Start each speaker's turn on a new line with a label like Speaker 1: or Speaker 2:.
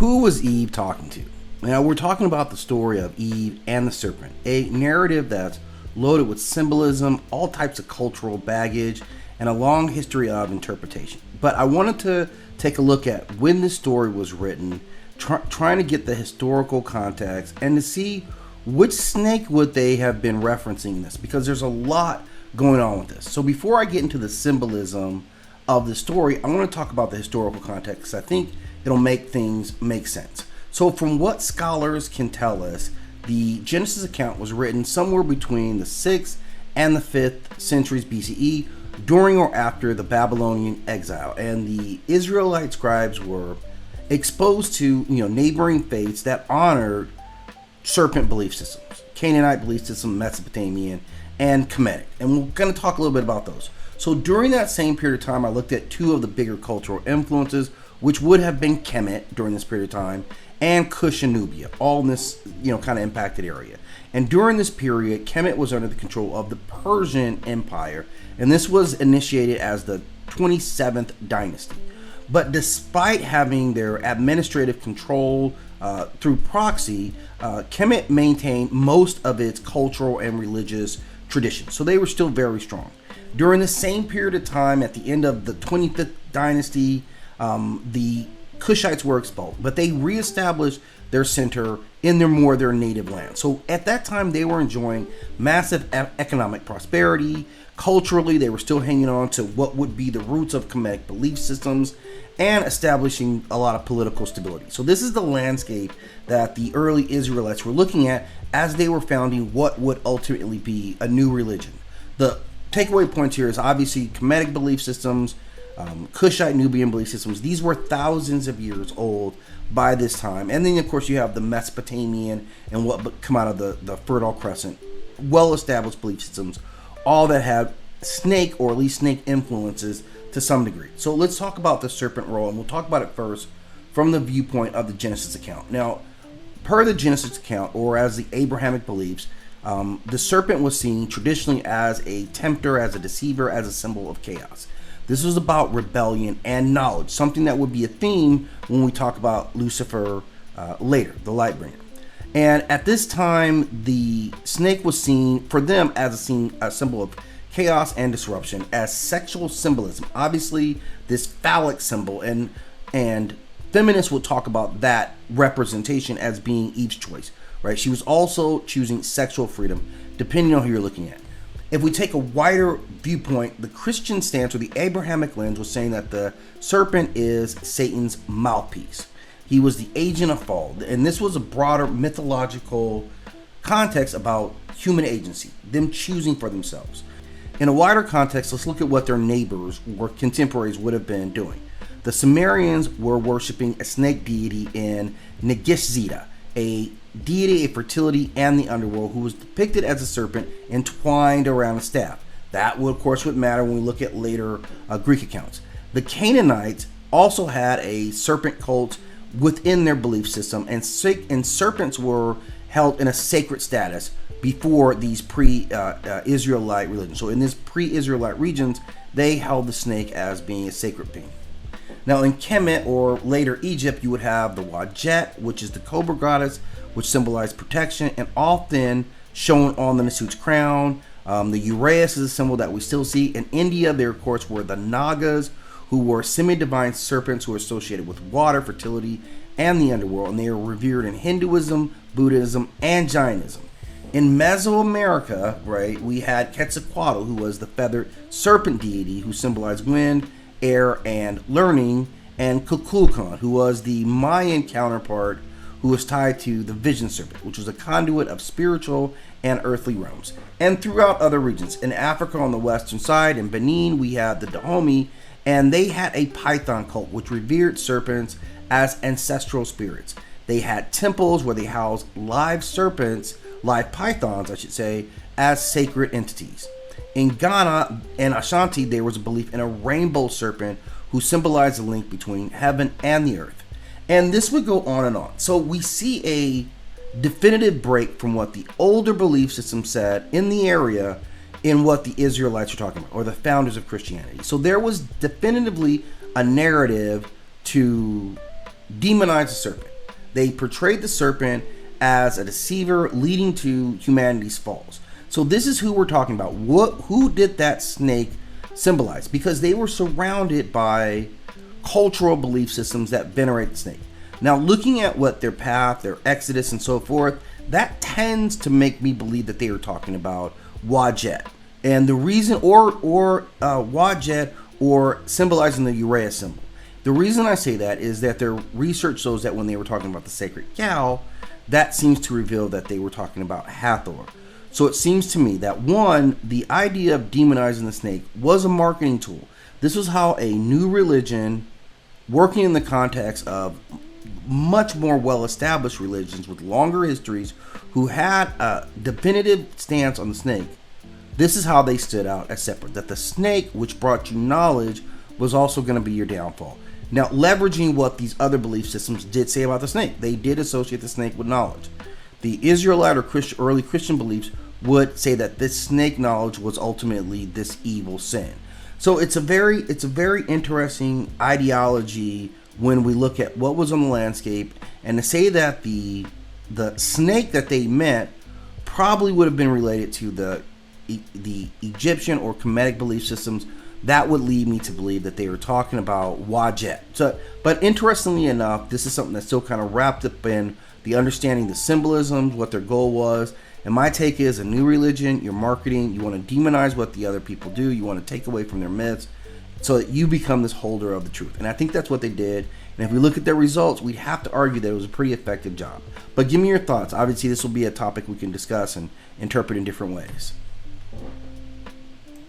Speaker 1: who was Eve talking to? Now, we're talking about the story of Eve and the serpent, a narrative that's loaded with symbolism, all types of cultural baggage, and a long history of interpretation. But I wanted to take a look at when this story was written, trying to get the historical context and to see which snake would they have been referencing in this, because there's a lot going on with this. So before I get into the symbolism of the story, I want to talk about the historical context, because I think it'll make things make sense. So from what scholars can tell us, the Genesis account was written somewhere between the 6th and the 5th centuries BCE, during or after the Babylonian exile, and the Israelite scribes were exposed to neighboring faiths that honored serpent belief systems, Canaanite belief system, Mesopotamian, and Kemetic, and we're going to talk a little bit about those. So during that same period of time, I looked at two of the bigger cultural influences, which would have been Kemet during this period of time, and Kush and Nubia, all in this kind of impacted area. And during this period, Kemet was under the control of the Persian Empire, and this was initiated as the 27th dynasty. But despite having their administrative control through proxy, Kemet maintained most of its cultural and religious traditions, so they were still very strong. During the same period of time, at the end of the 25th dynasty, the Kushites were expelled, but they reestablished their center in their native land. So at that time, they were enjoying massive economic prosperity. Culturally, they were still hanging on to what would be the roots of Kemetic belief systems and establishing a lot of political stability. So this is the landscape that the early Israelites were looking at as they were founding what would ultimately be a new religion. The takeaway point here is obviously Kemetic belief systems, Kushite Nubian belief systems. These were thousands of years old by this time. And then, of course, you have the Mesopotamian and what come out of the Fertile Crescent, well-established belief systems, all that have snake or at least snake influences to some degree. So let's talk about the serpent role, and we'll talk about it first from the viewpoint of the Genesis account. Now, per the Genesis account, or as the Abrahamic beliefs, the serpent was seen traditionally as a tempter, as a deceiver, as a symbol of chaos. This was about rebellion and knowledge, something that would be a theme when we talk about Lucifer later, the light bringer. And at this time, the snake was seen for them as a symbol of chaos and disruption, as sexual symbolism. Obviously, this phallic symbol, and feminists will talk about that representation as being Eve's choice, right? She was also choosing sexual freedom, depending on who you're looking at. If we take a wider viewpoint, the Christian stance or the Abrahamic lens was saying that the serpent is Satan's mouthpiece. He was the agent of fall. And this was a broader mythological context about human agency, them choosing for themselves. In a wider context, let's look at what their neighbors or contemporaries would have been doing. The Sumerians were worshiping a snake deity in Ningishzida, a deity of fertility and the underworld, who was depicted as a serpent entwined around a staff. That would, of course, would matter when we look at later Greek accounts. The Canaanites also had a serpent cult within their belief system, and serpents were held in a sacred status before these pre-Israelite religions. So in these pre-Israelite regions, they held the snake as being a sacred being. Now in Kemet, or later Egypt, you would have the Wadjet, which is the cobra goddess, which symbolized protection and often shown on the Nasut's crown. The Uraeus is a symbol that we still see. In India, there of course were the Nagas, who were semi-divine serpents who were associated with water, fertility, and the underworld, and they are revered in Hinduism, Buddhism, and Jainism. In Mesoamerica, right, we had Quetzalcoatl, who was the feathered serpent deity who symbolized wind, air, and learning, and Kukulkan, who was the Mayan counterpart who was tied to the vision serpent, which was a conduit of spiritual and earthly realms. And throughout other regions, in Africa on the western side, in Benin, we had the Dahomey, and they had a python cult which revered serpents as ancestral spirits. They had temples where they housed live serpents, live pythons, I should say, as sacred entities. In Ghana and Ashanti, there was a belief in a rainbow serpent who symbolized the link between heaven and the earth. And this would go on and on. So we see a definitive break from what the older belief system said in the area in what the Israelites were talking about, or the founders of Christianity. So there was definitively a narrative to demonize the serpent. They portrayed the serpent as a deceiver leading to humanity's falls. So this is who we're talking about. Who did that snake symbolize? Because they were surrounded by cultural belief systems that venerate the snake. Now, looking at what their path, their exodus, and so forth, that tends to make me believe that they were talking about Wadjet. And the reason, or Wadjet, or symbolizing the Uraeus symbol. The reason I say that is that their research shows that when they were talking about the sacred cow, that seems to reveal that they were talking about Hathor. So it seems to me that, one, the idea of demonizing the snake was a marketing tool. This was how a new religion, working in the context of much more well-established religions with longer histories who had a definitive stance on the snake, this is how they stood out as separate. That the snake, which brought you knowledge, was also going to be your downfall. Now, leveraging what these other belief systems did say about the snake, they did associate the snake with knowledge. The Israelite or early Christian beliefs would say that this snake knowledge was ultimately this evil sin. So it's a very interesting ideology when we look at what was on the landscape, and to say that the snake that they meant probably would have been related to the Egyptian or Kemetic belief systems, that would lead me to believe that they were talking about Wadjet. So, but interestingly enough, this is something that's still kind of wrapped up in the understanding the symbolism, what their goal was. And my take is, a new religion, you're marketing, you want to demonize what the other people do, you want to take away from their myths, so that you become this holder of the truth. And I think that's what they did. And if we look at their results, we'd have to argue that it was a pretty effective job. But give me your thoughts. Obviously, this will be a topic we can discuss and interpret in different ways.